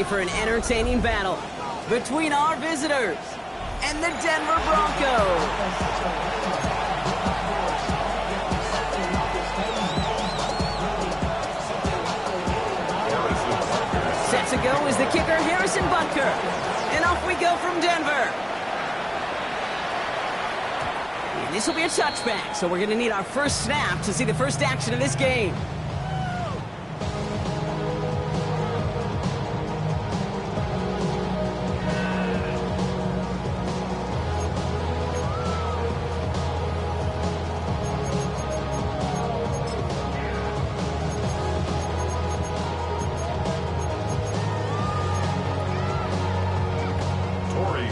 ready for an entertaining battle between our visitors and the Denver Broncos. Set to go is the kicker, Harrison Butker. And off we go from Denver. And this will be a touchback, so we're going to need our first snap to see the first action of this game.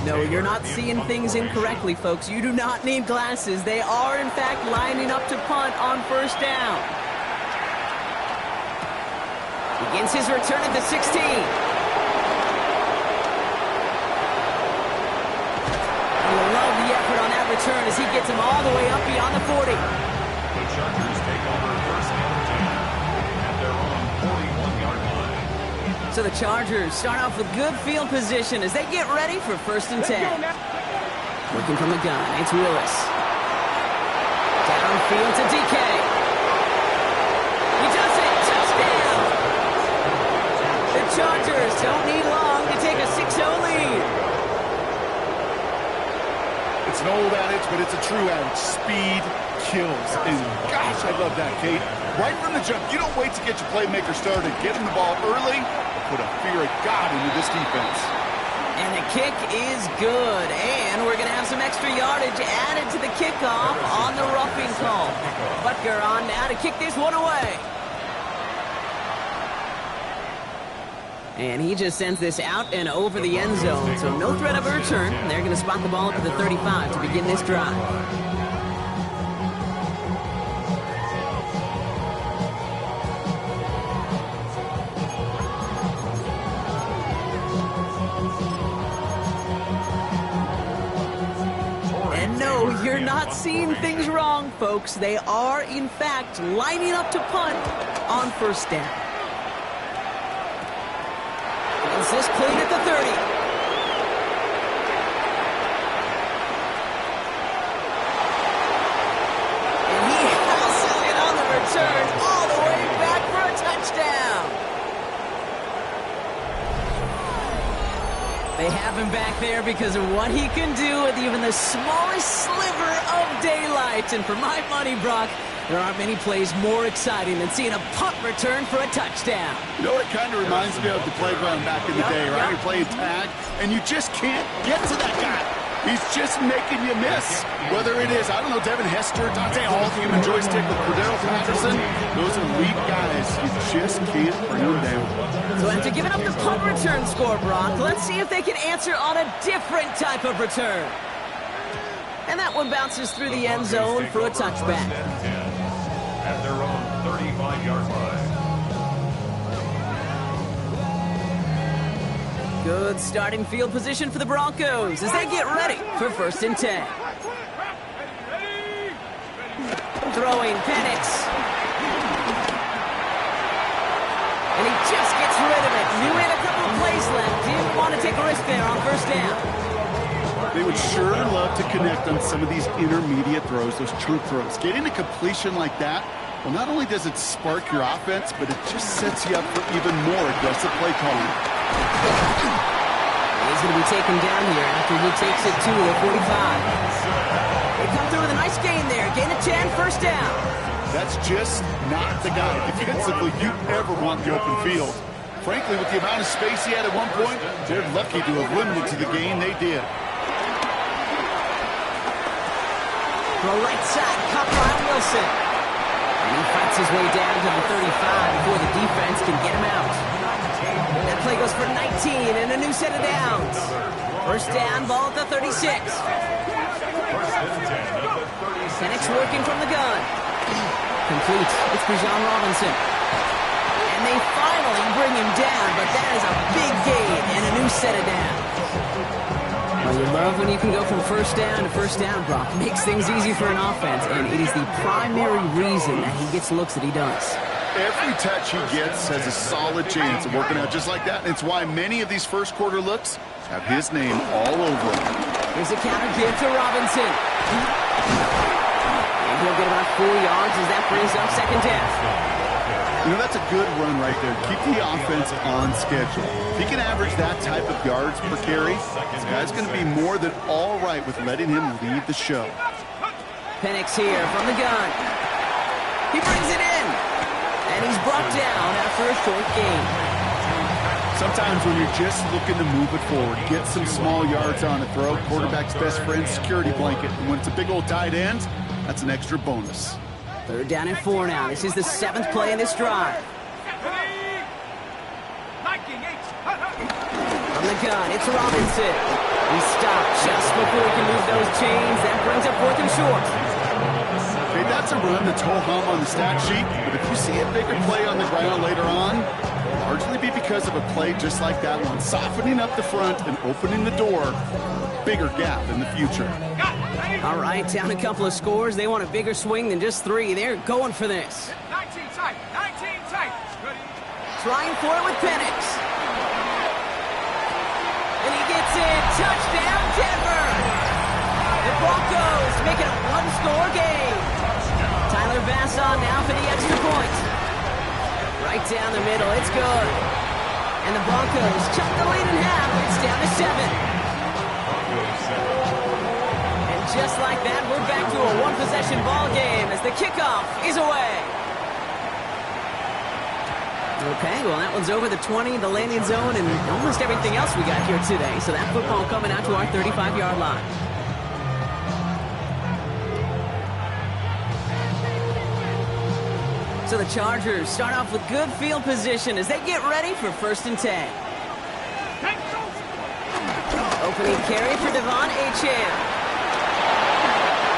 No, you're not seeing things incorrectly, folks. You do not need glasses. They are, in fact, lining up to punt on first down. Begins his return at the 16. I love the effort on that return as he gets him all the way up beyond the 40. The Chargers take over first and 10 at their own 41-yard line. So the Chargers start off with good field position as they get ready for first and 10. Working from the gun, it's Willis. Downfield to DK. He does it! Touchdown! The Chargers don't need long to take a 6-0 lead. It's an old adage, but it's a true adage. Speed kills. And gosh, I love that, Kate. Right from the jump, you don't wait to get your playmaker started. Get him the ball early. Put a fear of God into this defense. And the kick is good. And we're going to have some extra yardage added to the kickoff on the roughing call. Butker on now to kick this one away. And he just sends this out and over the end zone. So no threat of a return. They're going to spot the ball up at the 35 to begin this drive. You're not seeing things wrong, folks. They are, in fact, lining up to punt on first down. Is this clean at the 30? And he houses it on the return all the way back for a touchdown. They have him back there because of what he can do with even the smallest sliver of daylight. And for my money, Brock, there aren't many plays more exciting than seeing a punt return for a touchdown. You know, it kind of reminds me of the playground back in the day, right? You're playing tag, and you just can't get to that guy. He's just making you miss. Whether it is, I don't know, Devin Hester, Dante Hall, human joystick with Cordero Patterson, those elite guys, you just can't bring them down. So after giving up the punt return score, Brock, let's see if they can answer on a different type of return. And that one bounces through the end zone for a touchback. At their own 35-yard line. Good starting field position for the Broncos as they get ready for first and 10. Throwing, Penix. And he just gets rid of it. Knew he had a couple of plays left. Didn't want to take a risk there on first down. They would sure love to connect on some of these intermediate throws, those true throws. Getting a completion like that, well, not only does it spark your offense, but it just sets you up for even more aggressive play calling. He's going to be taken down here after he takes it to the 45. They come through with a nice gain there. Gain of 10, first down. That's just not the guy defensively you ever want the open field. Frankly, with the amount of space he had at one point, they're lucky to have limited to the gain they did. The right side, cut by Wilson. And he fights his way down to the 35 before the defense can get him out. That play goes for 19 and a new set of downs. First down, ball at the 36. Penix working from the gun. Complete. It's Bijan Robinson. And they finally bring him down, but that is a big gain and a new set of downs. Well, you love when you can go from first down to first down, Brock. Makes things easy for an offense, and it is the primary reason that he gets looks that he does. Every touch he gets has a solid chance of working out just like that. And it's why many of these first quarter looks have his name all over them. Here's a counter give to Robinson. And he'll get about 4 yards as that brings up second down. You know, that's a good run right there. Keep the offense on schedule. If he can average that type of yards per carry, this guy's going to be more than all right with letting him lead the show. Penix here from the gun. He brings it in. And he's brought down after a short gain. Sometimes when you're just looking to move it forward, get some small yards on a throw, quarterback's best friend, security blanket. And when it's a big old tight end, that's an extra bonus. Third down and 4 now. This is the 7th play in this drive. From the gun, it's Robinson. He's stopped just before he can move those chains. That brings up 4th and short. Okay, that's a run that's ho-hum on the stat sheet, but if you see a bigger play on the ground later on, it'll largely be because of a play just like that one, softening up the front and opening the door, bigger gap in the future. All right, down a couple of scores. They want a bigger swing than just 3. They're going for this. 19 tight, 19 tight. Trying for it with Penix. And he gets it. Touchdown, Denver. The Broncos make it a 1-score game. Tyler Bass on now for the extra point. Right down the middle. It's good. And the Broncos chop the lead in half. It's down to 7. And just like that, we're back to a 1-possession ball game as the kickoff is away. Okay, well, that one's over the 20, the landing zone, and almost everything else we got here today. So that football coming out to our 35-yard line. So the Chargers start off with good field position as they get ready for 1st and 10. Opening carry for Devon Achane.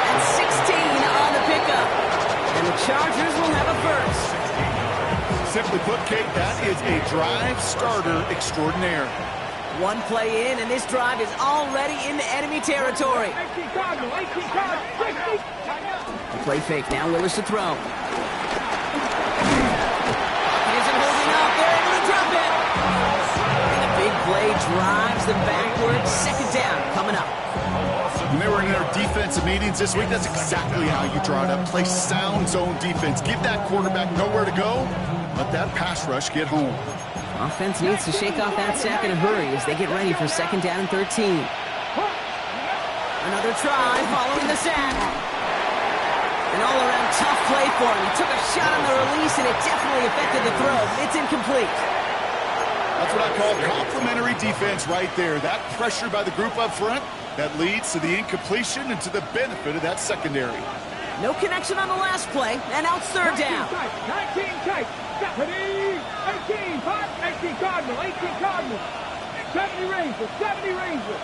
And 16 on the pickup. And the Chargers will have a first. Simply put, Kate, that is a drive starter extraordinaire. 1 play in, and this drive is already into enemy territory. The play fake now, Willis to throw. Isn't holding up, they're able to drop it. And the big play drives them backwards. 2nd down coming up. When they were in their defensive meetings this week, that's exactly how you draw it up. Play sound zone defense. Give that quarterback nowhere to go. Let that pass rush get home. Offense needs to shake off that sack in a hurry as they get ready for 2nd down and 13. Another try following the sack. An all-around tough play for him. He took a shot on the release, and it definitely affected the throw. It's incomplete. That's what I call complimentary defense right there. That pressure by the group up front, that leads to the incompletion and to the benefit of that secondary. No connection on the last play, and now it's 3rd down. 19 tight. 18 Cardinal, 18 Cardinal. 70 Ranger, 70 Ranger.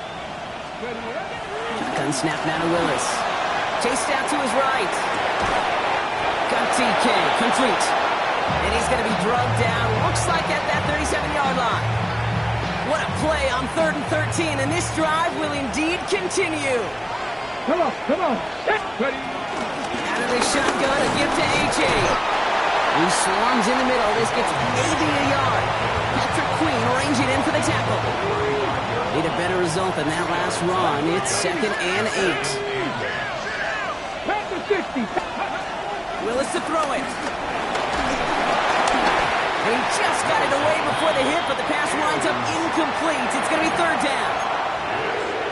Gun snap now to Willis. Chased out to his right. Got TK, complete. And he's going to be drugged down, looks like at that 37-yard line. What a play on 3rd and 13, and this drive will indeed continue. Come on. Ready. Out of the shotgun, a give to A.J. He swarms in the middle. This gets maybe a yard. Patrick Queen ranging in for the tackle. Need a better result than that last run. It's 2nd and 8. Panther 60. Willis to throw it. He just got it away before the hit, but the pass winds up incomplete. It's going to be 3rd down.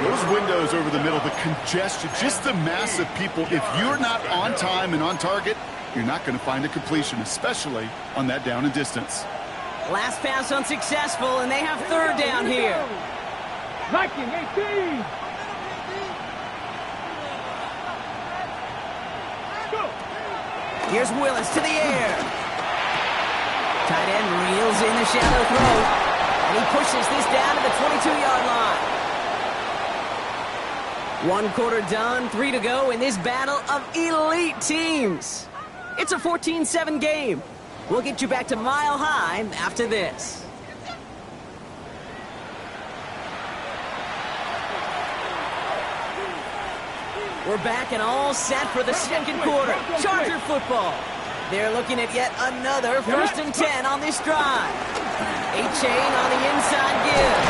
Those windows over the middle, the congestion, just the mass of people. If you're not on time and on target, you're not going to find a completion, especially on that down and distance. Last pass unsuccessful, and they have 3rd down here. Viking 18. Here's Willis to the air. Tight end reels in the shallow throw, and he pushes this down to the 22-yard line. 1 quarter done, 3 to go in this battle of elite teams. It's a 14-7 game. We'll get you back to Mile High after this. We're back and all set for the 2nd quarter. Charger football. They're looking at yet another 1st and 10 on this drive. A-Chain on the inside give.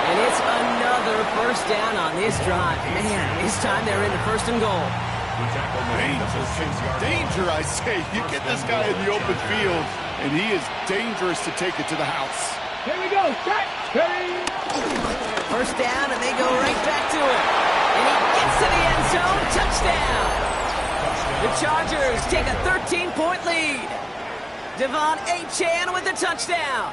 And it's another 1st down on this drive. Man, this time they're into 1st and goal. Danger, I say. You get this guy in the open field, and he is dangerous to take it to the house. Here we go. Set. Ready. 1st down, and they go right back to it. And he gets to the end zone. Touchdown. The Chargers take a 13-point lead. Devon A-Chan with the touchdown.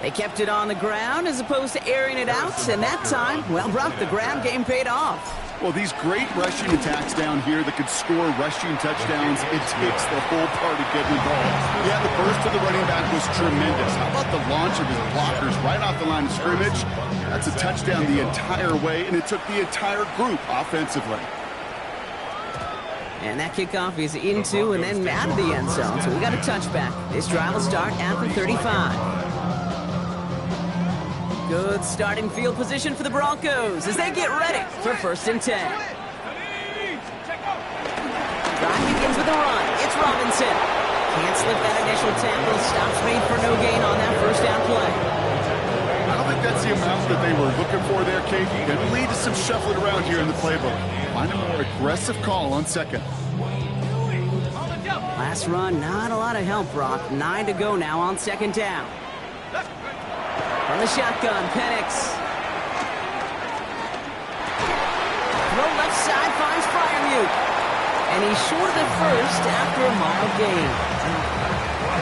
They kept it on the ground as opposed to airing it out, and that time, well, Brock, the ground game paid off. Well, these great rushing attacks down here that could score rushing touchdowns, it takes the whole party getting involved. Yeah, the burst of the running back was tremendous. How about the launch of his blockers right off the line of scrimmage? That's a touchdown the entire way, and it took the entire group offensively. And that kickoff is into and then out of the end zone, so we got a touchback. This drive will start at the 35. Good starting field position for the Broncos as they get ready for 1st and 10. Drive begins with a run. It's Robinson. Can't slip that initial tackle. Stops made for no gain on that 1st down play. I don't think that's the amount that they were looking for there, Kate. Going to lead to some shuffling around here in the playbook. Find a more aggressive call on 2nd. Last run, not a lot of help, Brock. 9 to go now on 2nd down. From the shotgun, Penix. Throw left side finds Freiermuth. And he's short of the 1st after a mild gain.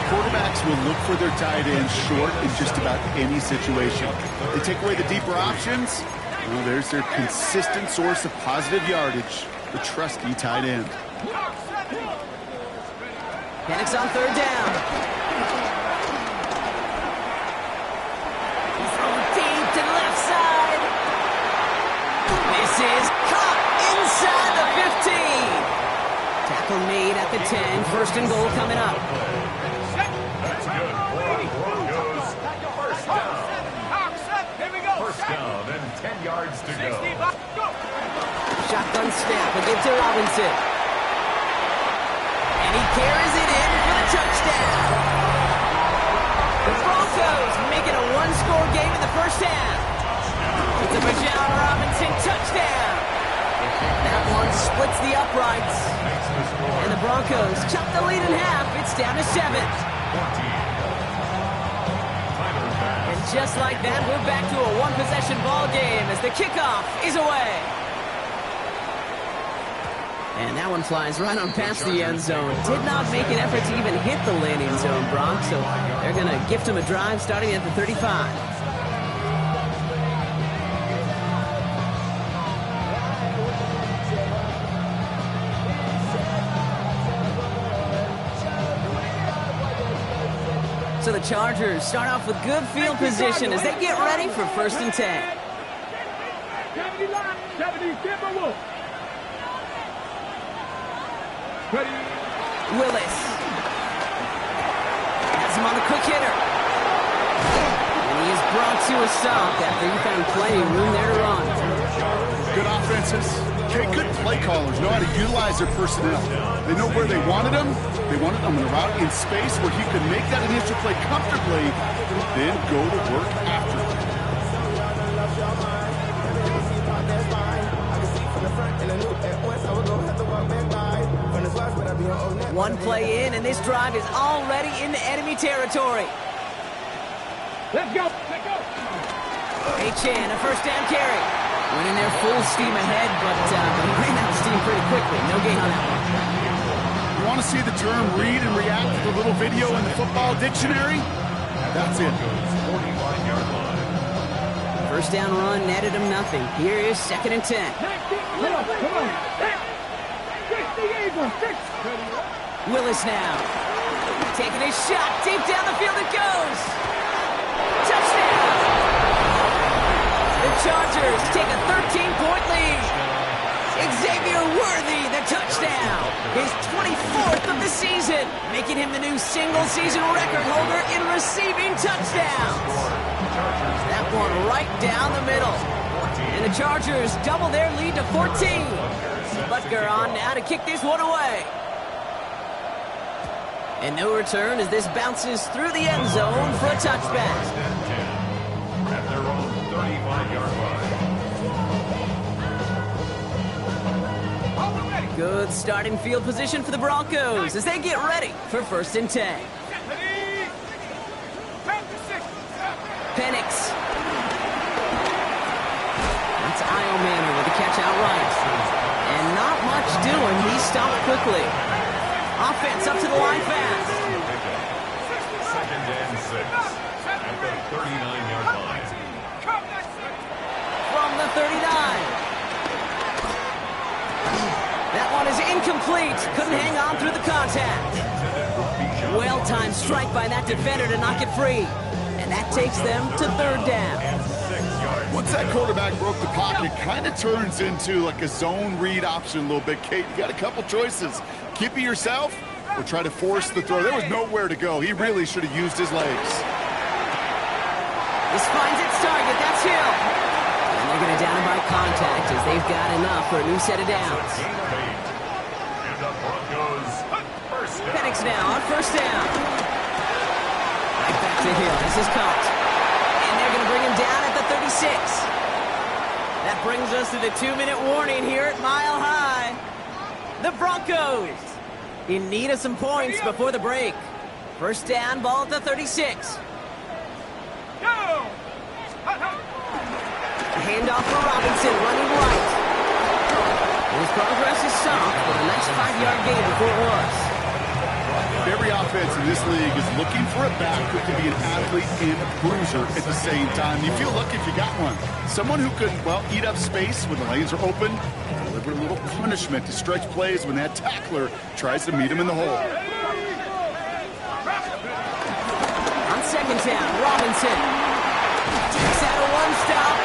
Quarterbacks will look for their tight ends short in just about any situation. They take away the deeper options. Well, there's their consistent source of positive yardage, the trusty tight end. Penix on 3rd down. He's throwing deep to the left side. This is caught inside the 15. Tackle made at the 10. 1st and goal coming up. That's good for the Broncos. 1st down. 1st down and 10 yards to go. Shotgun snap. A give to Robinson. And he carries it in for the touchdown. The Broncos make it a 1-score game in the 1st half. It's a Bijan Robinson touchdown. That one splits the uprights. And the Broncos chop the lead in half. It's down to 7. And just like that, we're back to a 1-possession ball game as the kickoff is away. And that one flies right on past the end zone. Did not make an effort to even hit the landing zone, Brock, so they're going to gift him a drive starting at the 35. So the Chargers start off with good field position as they get ready for 1st and 10. 70 Timberwolves. Ready. Willis. Has him on the quick hitter. And he is brought to a stop after he found plenty of room there to run. Good offenses. Okay, good play callers know how to utilize their personnel. They know where they wanted them. They wanted them in a route in space where he could make that initial play comfortably, then go to work after it. One play in, and this drive is already into enemy territory. Let's go. Let's go. A-Chan, a 1st down carry. Went in there full steam ahead, but he ran out of steam pretty quickly. No gain on that one. You want to see the term read and react to the little video in the football dictionary? That's it. 49-yard line. 1st down run netted him nothing. Here is 2nd and 10. Come on. 60 Eagles. 6. Willis now. Taking his shot. Deep down the field it goes. Touchdown. The Chargers take a 13-point lead. Xavier Worthy, the touchdown. His 24th of the season, making him the new single-season record holder in receiving touchdowns. That one right down the middle. And the Chargers double their lead to 14. Butker on now to kick this one away. And no return as this bounces through the end zone for a touchback. At their own 35-yard line. Good starting field position for the Broncos as they get ready for 1st and 10. Penix. That's Iomanner with the catch outright. And not much doing. He stopped quickly. Offense up to the line fast. 2nd and 6 at the 39-yard line. From the 39. That one is incomplete. Couldn't hang on through the contact. Well-timed strike by that defender to knock it free. And that takes them to 3rd down. Once that quarterback broke the pocket, it kind of turns into like a zone read option a little bit. Kate, you got a couple choices. Keep it yourself or try to force the throw. There was nowhere to go. He really should have used his legs. This finds its target. That's Hill. And they're going to down him by contact as they've got enough for a new set of downs. And the Broncos, first down. Penix now on 1st down. Right back to Hill. This is caught. And they're going to bring him down at the 36. That brings us to the 2-minute warning here at Mile High. The Broncos in need of some points before the break. 1st down, ball at the 36. Handoff for Robinson, running right. His progress is soft, but a nice 5-yard gain before it was. Every offense in this league is looking for a back who can be an athlete and a bruiser at the same time. You feel lucky if you got one. Someone who can, well, eat up space when the lanes are open, deliver a little punishment to stretch plays when that tackler tries to meet him in the hole. On 2nd down, Robinson takes out a one-stop.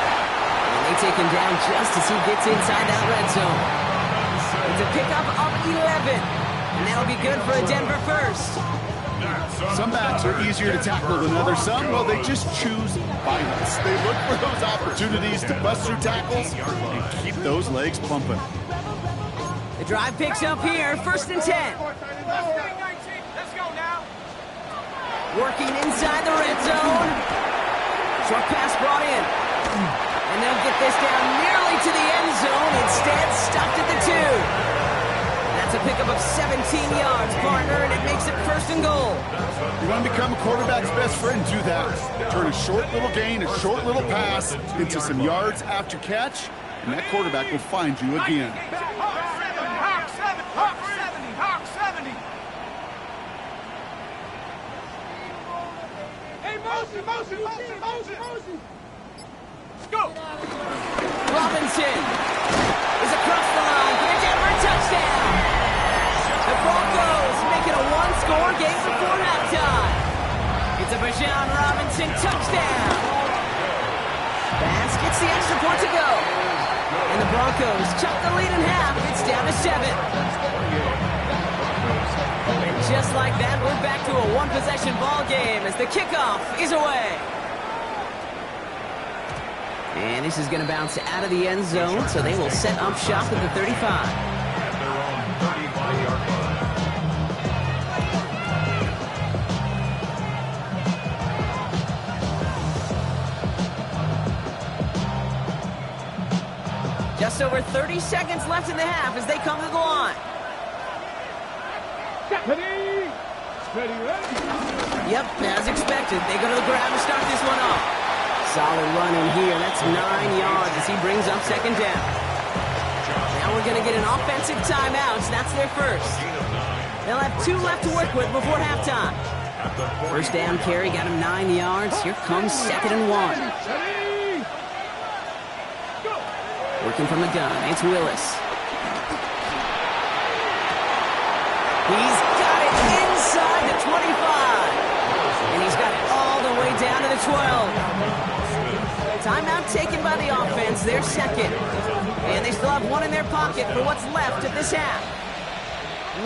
And they take him down just as he gets inside that red zone. It's a pickup of 11. And that'll be good for a Denver first. Some backs are easier to tackle than others. Some, well, they just choose violence. They look for those opportunities to bust through tackles and keep those legs pumping. The drive picks up here, 1st and 10. Working inside the red zone. Short pass brought in. And they'll get this down nearly to the end zone. Instead, stopped at the 2. That's a pickup of 17 yards, partner, and it makes it 1st and goal. You want to become a quarterback's best friend, do that. Turn a short little gain, a short little pass into some yards after catch, and that quarterback will find you again. Hawk 70. Hey, motion. Go. Robinson is across the line for a Denver touchdown. The Broncos make it a one-score game before halftime. It's a Bijan Robinson touchdown. Bass gets the extra point to go. And the Broncos chop the lead in half. It's down to 7. And just like that, we're back to a one-possession ball game as the kickoff is away. And this is going to bounce out of the end zone, so they will set up shop at the 35. At their own 35-yard line. Just over 30 seconds left in the half as they come to the line. Ready. Yep, as expected, they go to the ground to start this one off. Solid run in here. That's 9 yards as he brings up 2nd down. Now we're going to get an offensive timeout. That's their first. They'll have 2 left to work with before halftime. 1st down carry got him 9 yards. Here comes 2nd and 1. Working from the gun. It's Willis. He's got it inside the 25. And he's got it all the way down to the 12. Timeout taken by the offense, their second. And they still have 1 in their pocket for what's left of this half.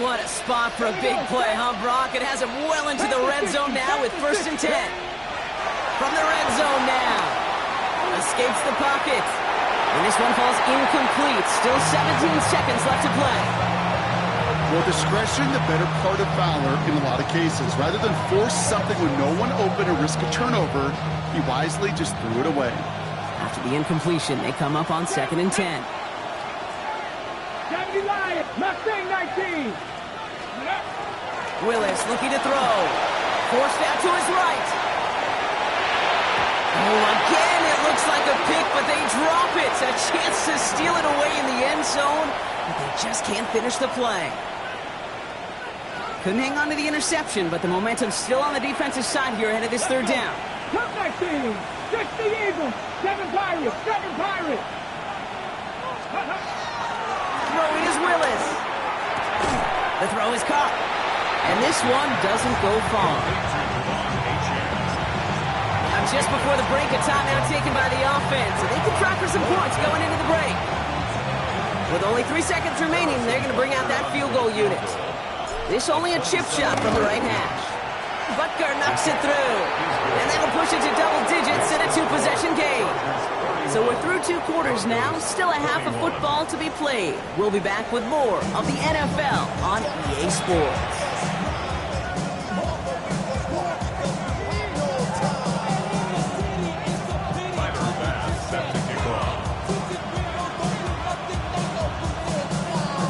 What a spot for a big play, huh, Brock? It has him well into the red zone now with 1st and 10. From the red zone now. Escapes the pocket. And this one falls incomplete. Still 17 seconds left to play. Well, discretion, the better part of valor in a lot of cases. Rather than force something with no one open or risk a turnover, he wisely just threw it away. After the incompletion, they come up on 2nd and 10. Mustang 19. Willis looking to throw. Forced out to his right. Oh, again, it looks like a pick, but they drop it. A chance to steal it away in the end zone, but they just can't finish the play. Couldn't hang on to the interception, but the momentum's still on the defensive side here ahead of this 3rd down. Come back team. 6 the Eagles. 7 Pirates. 7 Pirates. Throwing is Willis. The throw is caught. And this one doesn't go far. Now just before the break, a timeout taken by the offense. So they can try for some points going into the break. With only 3 seconds remaining, they're going to bring out that field goal unit. This only a chip shot from the right hash. Butker knocks it through. And that'll push it to double digits in a 2-possession game. So we're through 2 quarters now. Still a half of football to be played. We'll be back with more of the NFL on EA Sports.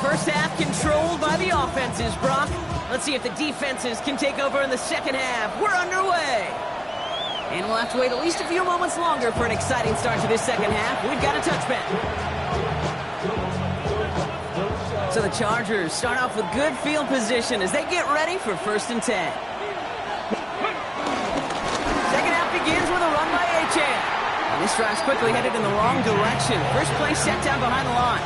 First half controlled by the offenses, Brock. Let's see if the defenses can take over in the second half. We're underway. And we'll have to wait at least a few moments longer for an exciting start to this second half. We've got a touchback. So the Chargers start off with good field position as they get ready for 1st and 10. Second half begins with a run by Achane. And this drive's quickly headed in the wrong direction. First play set down behind the line.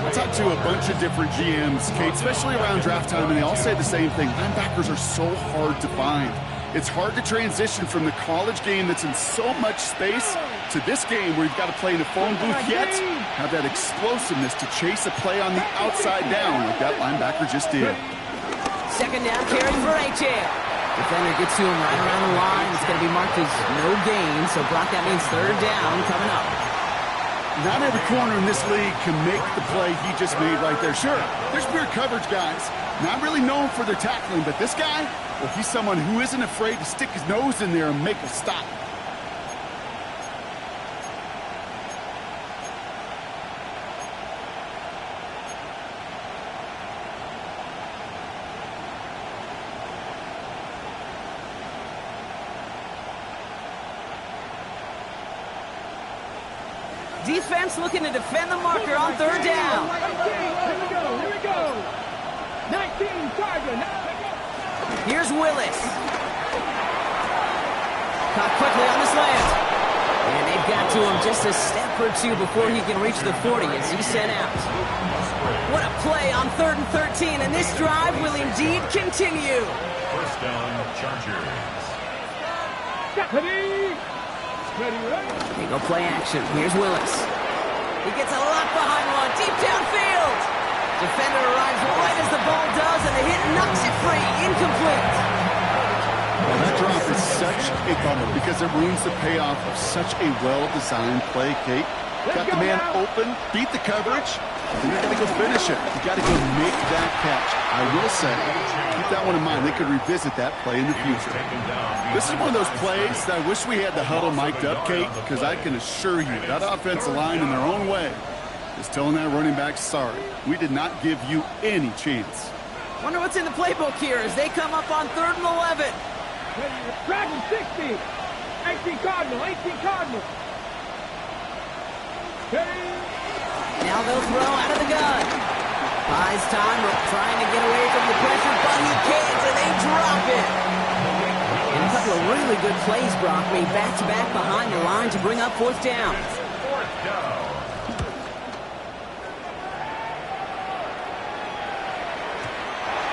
I talked to a bunch of different GMs, Kate, especially around draft time, and they all say the same thing. Linebackers are so hard to find. It's hard to transition from the college game that's in so much space to this game where you've got to play in a phone booth, yet have that explosiveness to chase a play on the outside down like that linebacker just did. Second down carry for Achane. Defender gets to him right around the line. It's going to be marked as no gain, so Brock, that means 3rd down coming up. Not every corner in this league can make the play he just made right there. Sure, there's weird coverage guys, not really known for their tackling, but this guy, well, he's someone who isn't afraid to stick his nose in there and make a stop. Defense looking to defend the marker on 3rd down. 19, here we go. 19, Charger. Here's Willis. Caught quickly on the slant. And they've got to him just a step or 2 before he can reach the 40 as he's sent out. What a play on 3rd and 13, and this drive will indeed continue. 1st down, Chargers. They go play action. Here's Willis. He gets a lot behind one, deep downfield. Defender arrives right as the ball does, and the hit knocks it free. Incomplete. Well, that drop is such a bummer because it ruins the payoff of such a well-designed play, Kate. Got the man open, beat the coverage, then you got to go finish it. You got to go make that catch. I will say, keep that one in mind. They could revisit that play in the future. This is one of those plays that I wish we had the huddle mic'd up, Kate, because I can assure you that offensive line in their own way is telling that running back, sorry, we did not give you any chance. Wonder what's in the playbook here as they come up on 3rd and 11. Dragon 60. 18 Cardinal. 18 Cardinal. Now they'll throw out of the gun. Buys time, trying to get away from the pressure, but he can't, and they drop it. And a couple of really good plays, Brock, made back-to-back behind the line to bring up 4th down. 4th down.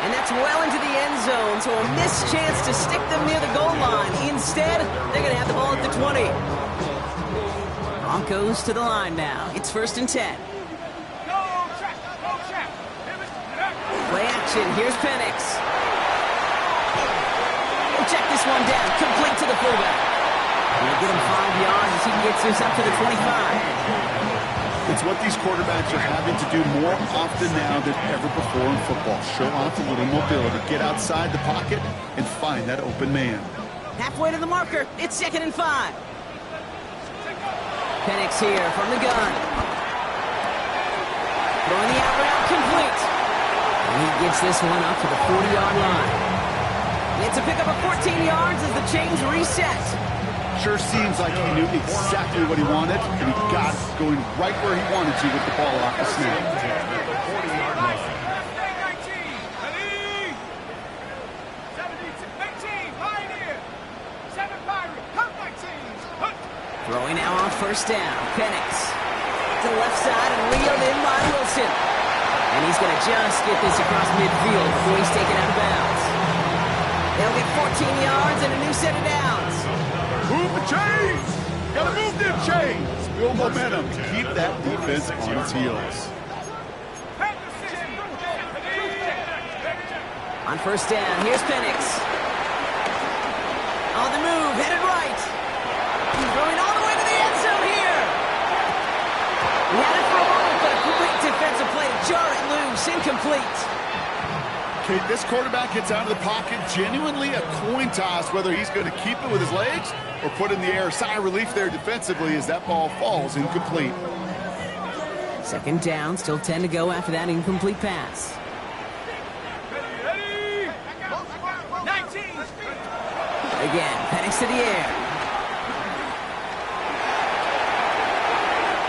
And that's well into the end zone, so a missed chance to stick them near the goal line. Instead, they're going to have the ball at the 20. Broncos to the line now. It's 1st and 10. Play action. Here's Penix. We'll check this one down. Complete to the fullback. We'll get him 5 yards as he gets this up to the 25. It's what these quarterbacks are having to do more often now than ever before in football. Show off a little mobility, get outside the pocket, and find that open man. Halfway to the marker. It's 2nd and 5. Penix here from the gun. Throwing the out route complete. And he gets this one up to the 40-yard line. It's a pickup of 14 yards as the chains reset. Sure seems like he knew exactly what he wanted, and he got it going right where he wanted to with the ball off the snap. Throwing now on 1st down. Penix to the left side and reeled in by Wilson. And he's going to just get this across midfield before he's taken out of bounds. They'll get 14 yards and a new set of downs. Move the chains! Gotta move them chains! Build momentum to keep that defense on its heels. On 1st down, here's Penix. On the move, headed right. He's throwing all the way to the end zone here. He had it for a moment, but a great defensive play to jar it loose. Incomplete. Okay, this quarterback gets out of the pocket, genuinely a coin toss whether he's going to keep it with his legs or put in the air. Sigh of relief there defensively as that ball falls incomplete. 2nd down, still 10 to go after that incomplete pass. Again, Penix to the air.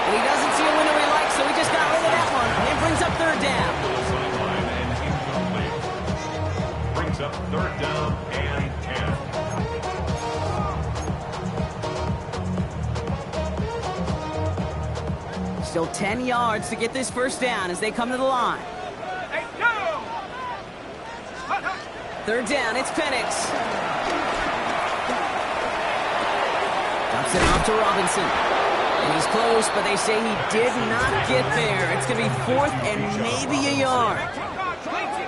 And he doesn't see a window he likes, so he just got rid of that one. And brings up 3rd down. Brings up 3rd down and 10. Still 10 yards to get this 1st down as they come to the line. 3rd down, it's Penix. Dumps it off to Robinson. And he's close, but they say he did not get there. It's going to be 4th and maybe a yard. A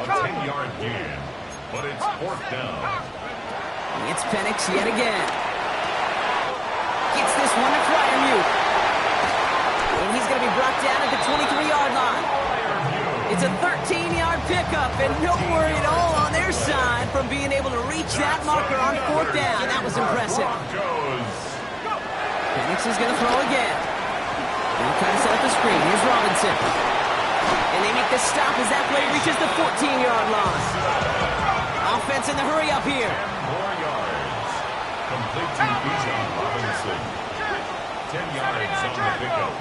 10-yard gain, but it's 4th down. It's Penix yet again. Gets this one to Fryermuth. And he's going to be brought down at the 23-yard line. It's a 13-yard pickup, and no worry at all on their side from being able to reach that marker on 4th down. That was impressive. Penix is going to throw again. They'll try to set up the screen. Here's Robinson. And they make the stop as that play reaches the 14-yard line. Offense in the hurry up here. 4 yards. Complete to Bijan Robinson. 10 yards on the pickup.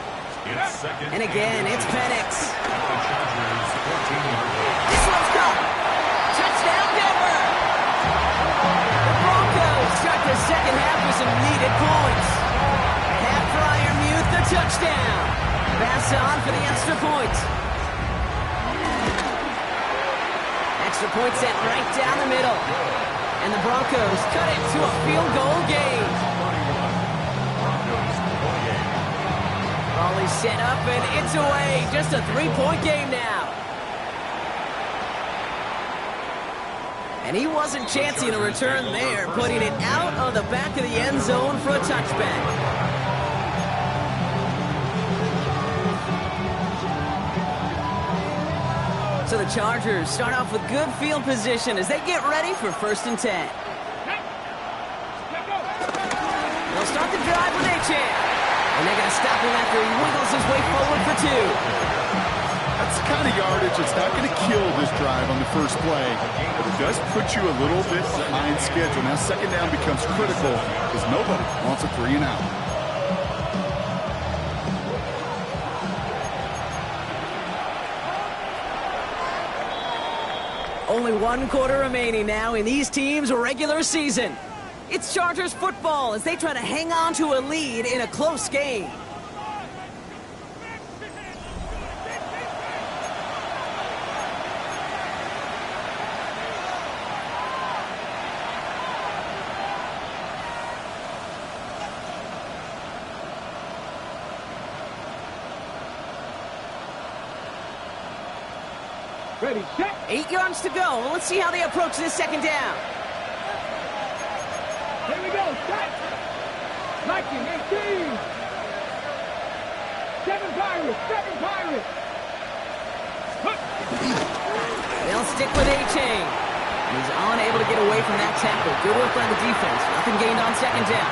It's 2nd. And again, it's Penix. The Chargers 14-yard line. This one's caught. Touchdown, Denver. The Broncos start the 2nd half with some needed points. Pat Fryermuth, the touchdown. Pass on for the extra point. Extra point set right down the middle. And the Broncos cut it to a field goal game. Ball is set up and it's away. Just a 3-point game now. And he wasn't chancing a return there, putting it out on the back of the end zone for a touchback. So the Chargers start off with good field position as they get ready for 1st and 10. They'll start the drive with Achane. And they're going to stop him after he wiggles his way forward for 2. That's the kind of yardage that's not going to kill this drive on the first play, but it does put you a little bit behind schedule. Now 2nd down becomes critical because nobody wants a 3 and out. Only 1 quarter remaining now in these teams' regular season. It's Chargers football as they try to hang on to a lead in a close game. Ready, set. 8 yards to go. Let's see how they approach this 2nd down. Here we go, set. 19, 18. Seven Pirates! Seven Pirates! They'll stick with A-Chain. He's unable to get away from that tackle. Good work by the defense. Nothing gained on second down.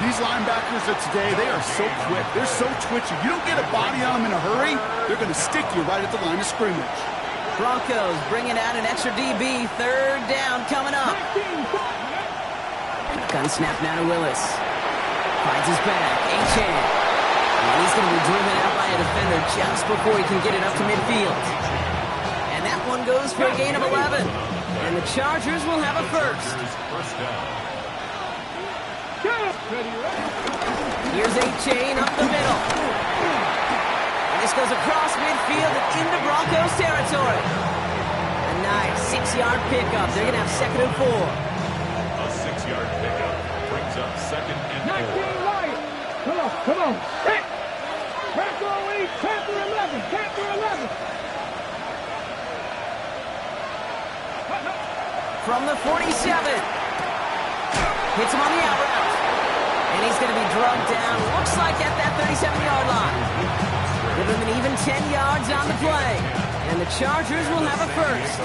These linebackers of today, they are so quick. They're so twitchy. You don't get a body on them in a hurry, they're going to stick you right at the line of scrimmage. Broncos bringing out an extra DB. Third down coming up. Gun snap now to Willis. Finds his back. A-Chain. And he's going to be driven out by a defender just before he can get it up to midfield. And that one goes for a gain of 11. And the Chargers will have a first. Here's A-Chain up the middle. And this goes across midfield and into Broncos territory. A nice 6-yard pickup. They're going to have second and 4. A 6-yard pickup brings up second and 4. Come on, come on. Panther lead, Panther 11, Panther 11. From the 47. Hits him on the out route. And he's going to be drugged down. Looks like at that 37-yard line. Give him an even 10 yards on the play. And the Chargers will have a first.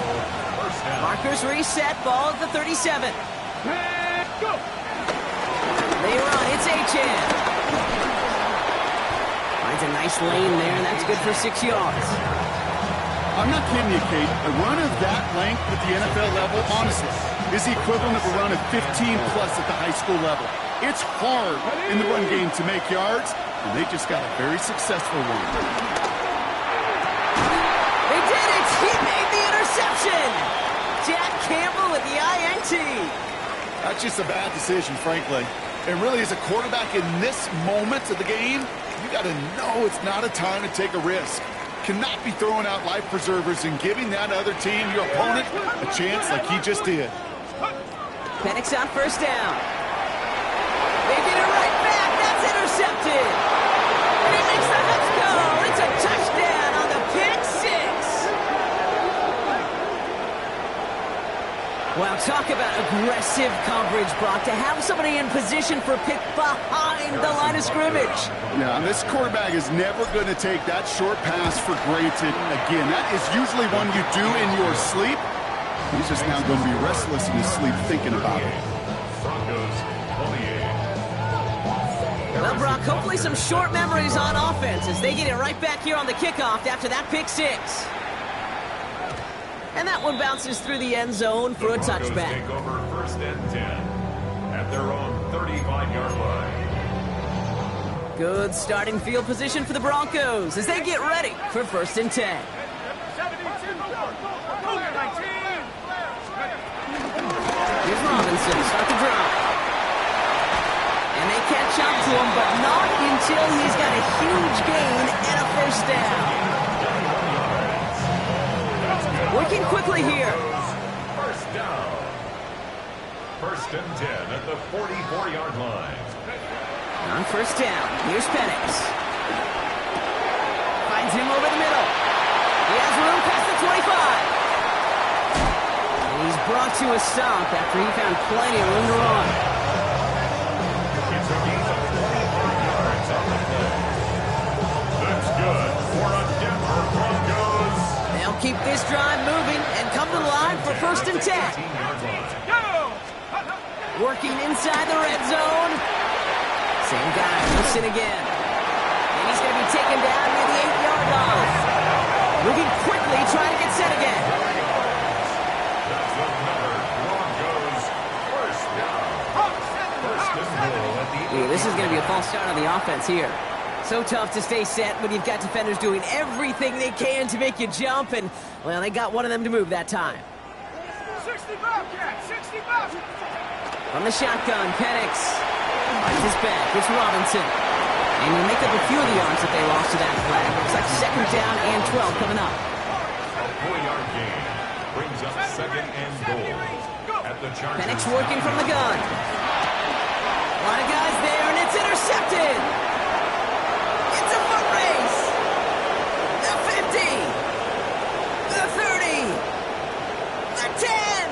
Markers reset. Ball at the 37. Go! They run. It's A-Chan. Finds a nice lane there, and that's good for 6 yards. I'm not kidding you, Kate. A run of that length at the NFL level, honestly, is the equivalent of a run of 15-plus at the high school level. It's hard in the run game to make yards, and they just got a very successful one. They did it! He made the interception! Jack Campbell with the INT. That's just a bad decision, frankly. And really, as a quarterback in this moment of the game, you got to know it's not a time to take a risk. Cannot be throwing out life preservers and giving that other team, your opponent, a chance like he just did. Penix on first down. They get it right back. That's intercepted. And he makes the Huts go. It's a touchdown on the pick six. Wow, talk about aggressive coverage, Brock. To have somebody in position for a pick behind the line of scrimmage. Yeah, and this quarterback is never going to take that short pass for granted again. That is usually one you do in your sleep. He's just now going to be restless in his sleep thinking about it. Well, Brock, hopefully some short memories on offense as they get it right back here on the kickoff after that pick six. And that one bounces through the end zone for a touchback. Take over first and 10 at their own 35-yard line. Good starting field position for the Broncos as they get ready for first and 10. Here's Robinson, start the drive. And they catch up to him, but not until he's got a huge gain and a first down. Working quickly here. First down. First and 10 at the 44-yard line. On first down, here's Penix. Finds him over the middle. He has room past the 25. And he's brought to a stop after he found plenty of room to run. It's a gain of 24 yards on the play. That's good for a Denver Broncos. They'll keep this drive moving and come to the line for first and 10. 18-yard line. Working inside the red zone. Same guy, Wilson again. And he's going to be taken down near the 8-yard line. Moving quickly, trying to get set again. That's another Broncos first down. First and goal at the Ooh, this is going to be a false start on the offense here. So tough to stay set when you've got defenders doing everything they can to make you jump, and, well, they got one of them to move that time. 60 Bobcat, 60 Bobcat. From the shotgun, Penix finds his back. It's Robinson. And he'll make up a few of the yards that they lost to that flag. Looks like second down and 12 coming up. A 4-yard gain brings up second and goal at the Chargers. Penix working from the gun. A lot of guys there, and it's intercepted. It's a foot race. The 50. The 30. The 10.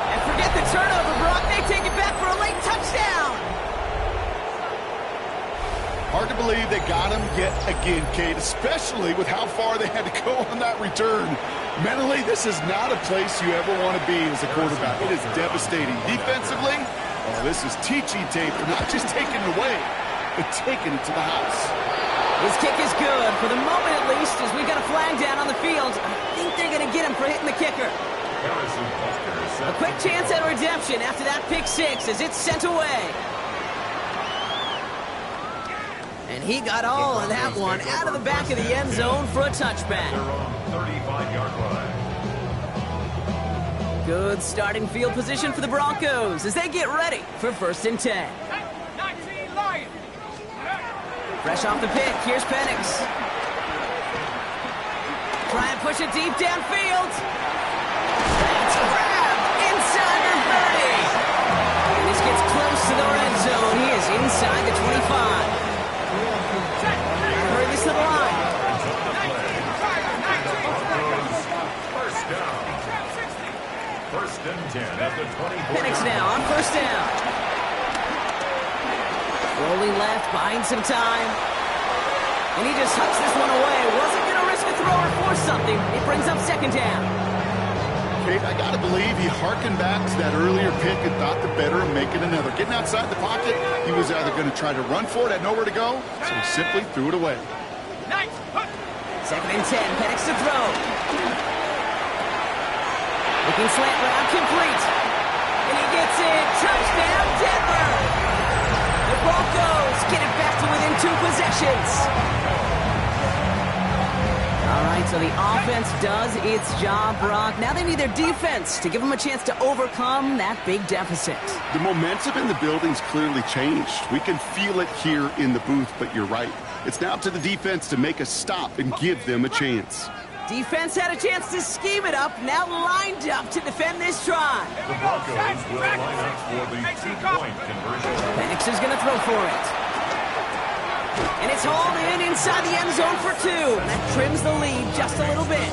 And forget the turnover, Brock. They take it back for a late touchdown. Hard to believe they got him yet again, Kate, especially with how far they had to go on that return. Mentally, this is not a place you ever want to be as a quarterback. It is devastating. Defensively, oh, this is teaching tape for not just taking it away, but taking it to the house. His kick is good, for the moment at least, as we got a flag down on the field. I think they're going to get him for hitting the kicker. A quick chance at redemption after that pick six as it's sent away. And he got all of that one out of the back of the end zone for a touchback. 35-yard line. Good starting field position for the Broncos as they get ready for 1st and 10. Fresh off the pick, here's Penix. Try and push it deep downfield. It's grabbed inside the 30. And this gets close to the red zone. He is inside the 25. Hurry this to the line. First down. 1st and 10 at the 24. Penix now on 1st down. Rolling left, buying some time. And he just hucks this one away. Wasn't going to risk a throw or force something. It brings up 2nd down. Kate, I got to believe he hearkened back to that earlier pick and thought the better of making another. Getting outside the pocket, he was either going to try to run for it, had nowhere to go, so he simply threw it away. 2nd and 10, Penix to throw. Looking slant route, complete. And he gets it. Touchdown, Denver. The Broncos get it back to within 2 possessions. All right, so the offense does its job, Brock. Now they need their defense to give them a chance to overcome that big deficit. The momentum in the building's clearly changed. We can feel it here in the booth, but you're right. It's now up to the defense to make a stop and give them a chance. Defense had a chance to scheme it up, now lined up to defend this drive. The Broncos will line up for the 2-point conversion. Penix is going to throw for it. And it's hauled in inside the end zone for 2. And that trims the lead just a little bit.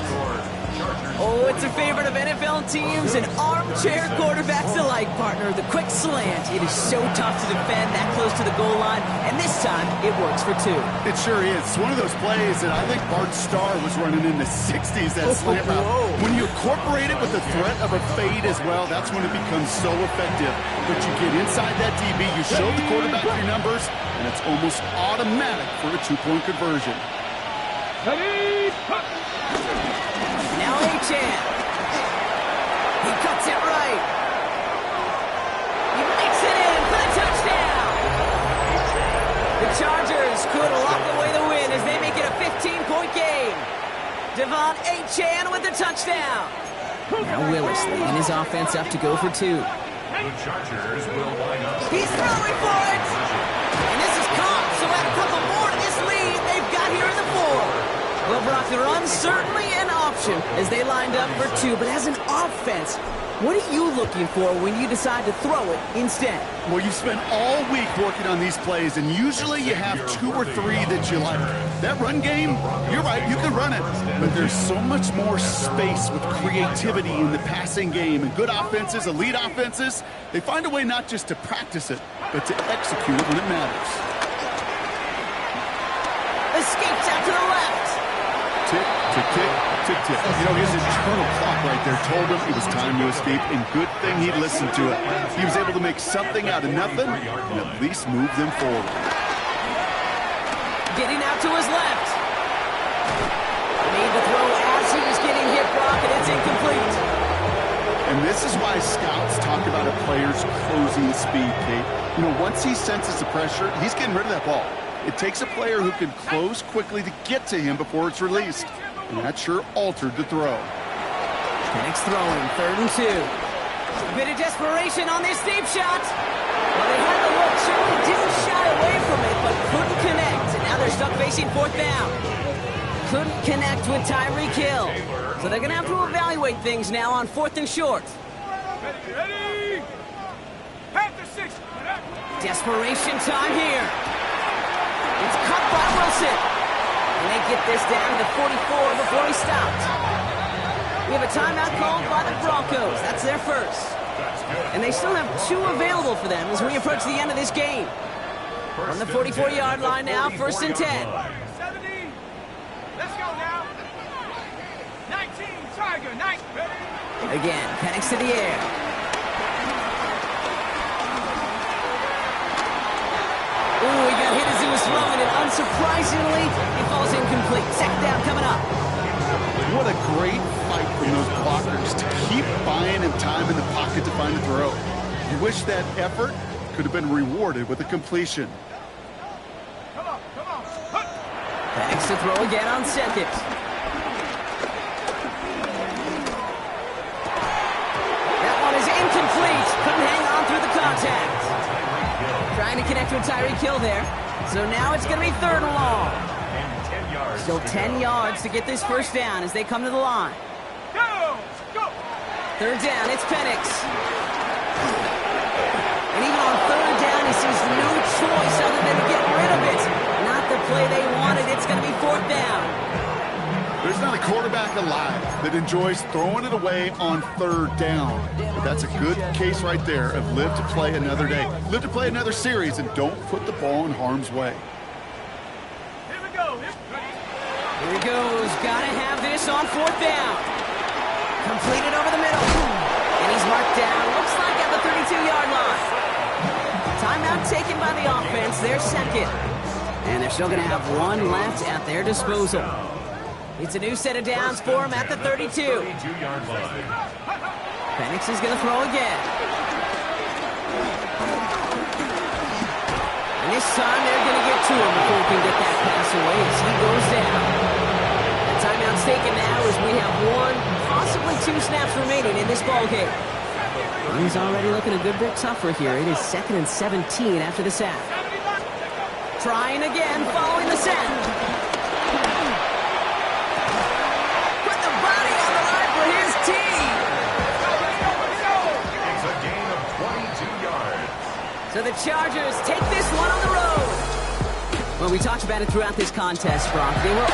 Oh, it's a favorite of NFL teams and armchair quarterbacks alike, partner. The quick slant. It is so tough to defend that close to the goal line. And this time, it works for 2. It sure is. It's one of those plays that I think Bart Starr was running in the 60s, that slant route. When you incorporate it with the threat of a fade as well, that's when it becomes so effective. But you get inside that DB, you show the quarterback your numbers, and it's almost automatic for a 2-point conversion. Now Achane. He cuts it right. He makes it in for the touchdown. The Chargers could lock away the win as they make it a 15-point game. Devon Achane with the touchdown. Now Willis leading his offense up to go for 2. The Chargers will line up. He's throwing for it. And this is caught, so add a couple more to this lead they've got here in the 4. Well, Brock, the run's certainly an option as they lined up for 2. But as an offense, what are you looking for when you decide to throw it instead? Well, you spend all week working on these plays, and usually you have 2 or 3 that you like. That run game, you're right, you can run it. But there's so much more space with creativity in the passing game. And good offenses, elite offenses, they find a way not just to practice it, but to execute it when it matters. Escapes out to the left. Tick, tick, tick, tick, tick. You know, his internal clock right there told him it was time to escape, and good thing he listened to it. He was able to make something out of nothing and at least move them forward. Getting out to his left. Made the throw as he was getting hit, Brock, and it's incomplete. And this is why scouts talk about a player's closing speed, Kate. You know, once he senses the pressure, he's getting rid of that ball. It takes a player who can close quickly to get to him before it's released. And that sure altered the throw. Penix throwing, 3rd and 2. A bit of desperation on this deep shot. Well, they had the look, certainly didn't shy away from it, but couldn't connect. And now they're stuck facing 4th down. Couldn't connect with Tyreek Hill. So they're going to have to evaluate things now on 4th and short. Ready? Panther 6. Desperation time here. It's cut by Wilson. And they get this down to 44 before he stopped. We have a timeout called by the Broncos. That's their first. And they still have 2 available for them as we approach the end of this game. On the 44-yard line now, 1st and 10. 70. Let's go now. 19, Tiger, 19. Again, Penix to the air. Ooh, he got hit as he was throwing it. Unsurprisingly, it falls incomplete. 2nd down coming up. What a great fight from those blockers to keep buying him time in the pocket to find a throw. You wish that effort could have been rewarded with a completion. Come on. Penix to throw again on 2nd. That one is incomplete. Couldn't hang on through the contact. Trying to connect with Tyreek Hill there. So now it's going to be 3rd and long. Still 10 yards to get this 1st down as they come to the line. Go. 3rd down, it's Penix. And even on 3rd down, he sees no choice other than to get rid of it. Not the play they wanted. It's going to be 4th down. There's not a quarterback alive that enjoys throwing it away on 3rd down. But that's a good case right there of live to play another day. Live to play another series and don't put the ball in harm's way. Here we go. Here he goes. Got to have this on 4th down. Completed over the middle. And he's marked down. Looks like at the 32-yard line. Timeout taken by the offense. They're 2nd. And they're still going to have 1 left at their disposal. It's a new set of downs for him at the 32. 32-yard line. Penix is going to throw again. And this time they're going to get to him before he can get that pass away as he goes down. The timeout's taken now as we have 1, possibly 2 snaps remaining in this ballgame. He's already looking a good bit tougher here. It is 2nd and 17 after the sack. Trying again following the sack. Put the body on the line for his team. It's a gain of 22 yards. So the Chargers take this one on the road. Well, we talked about it throughout this contest, Brock. They were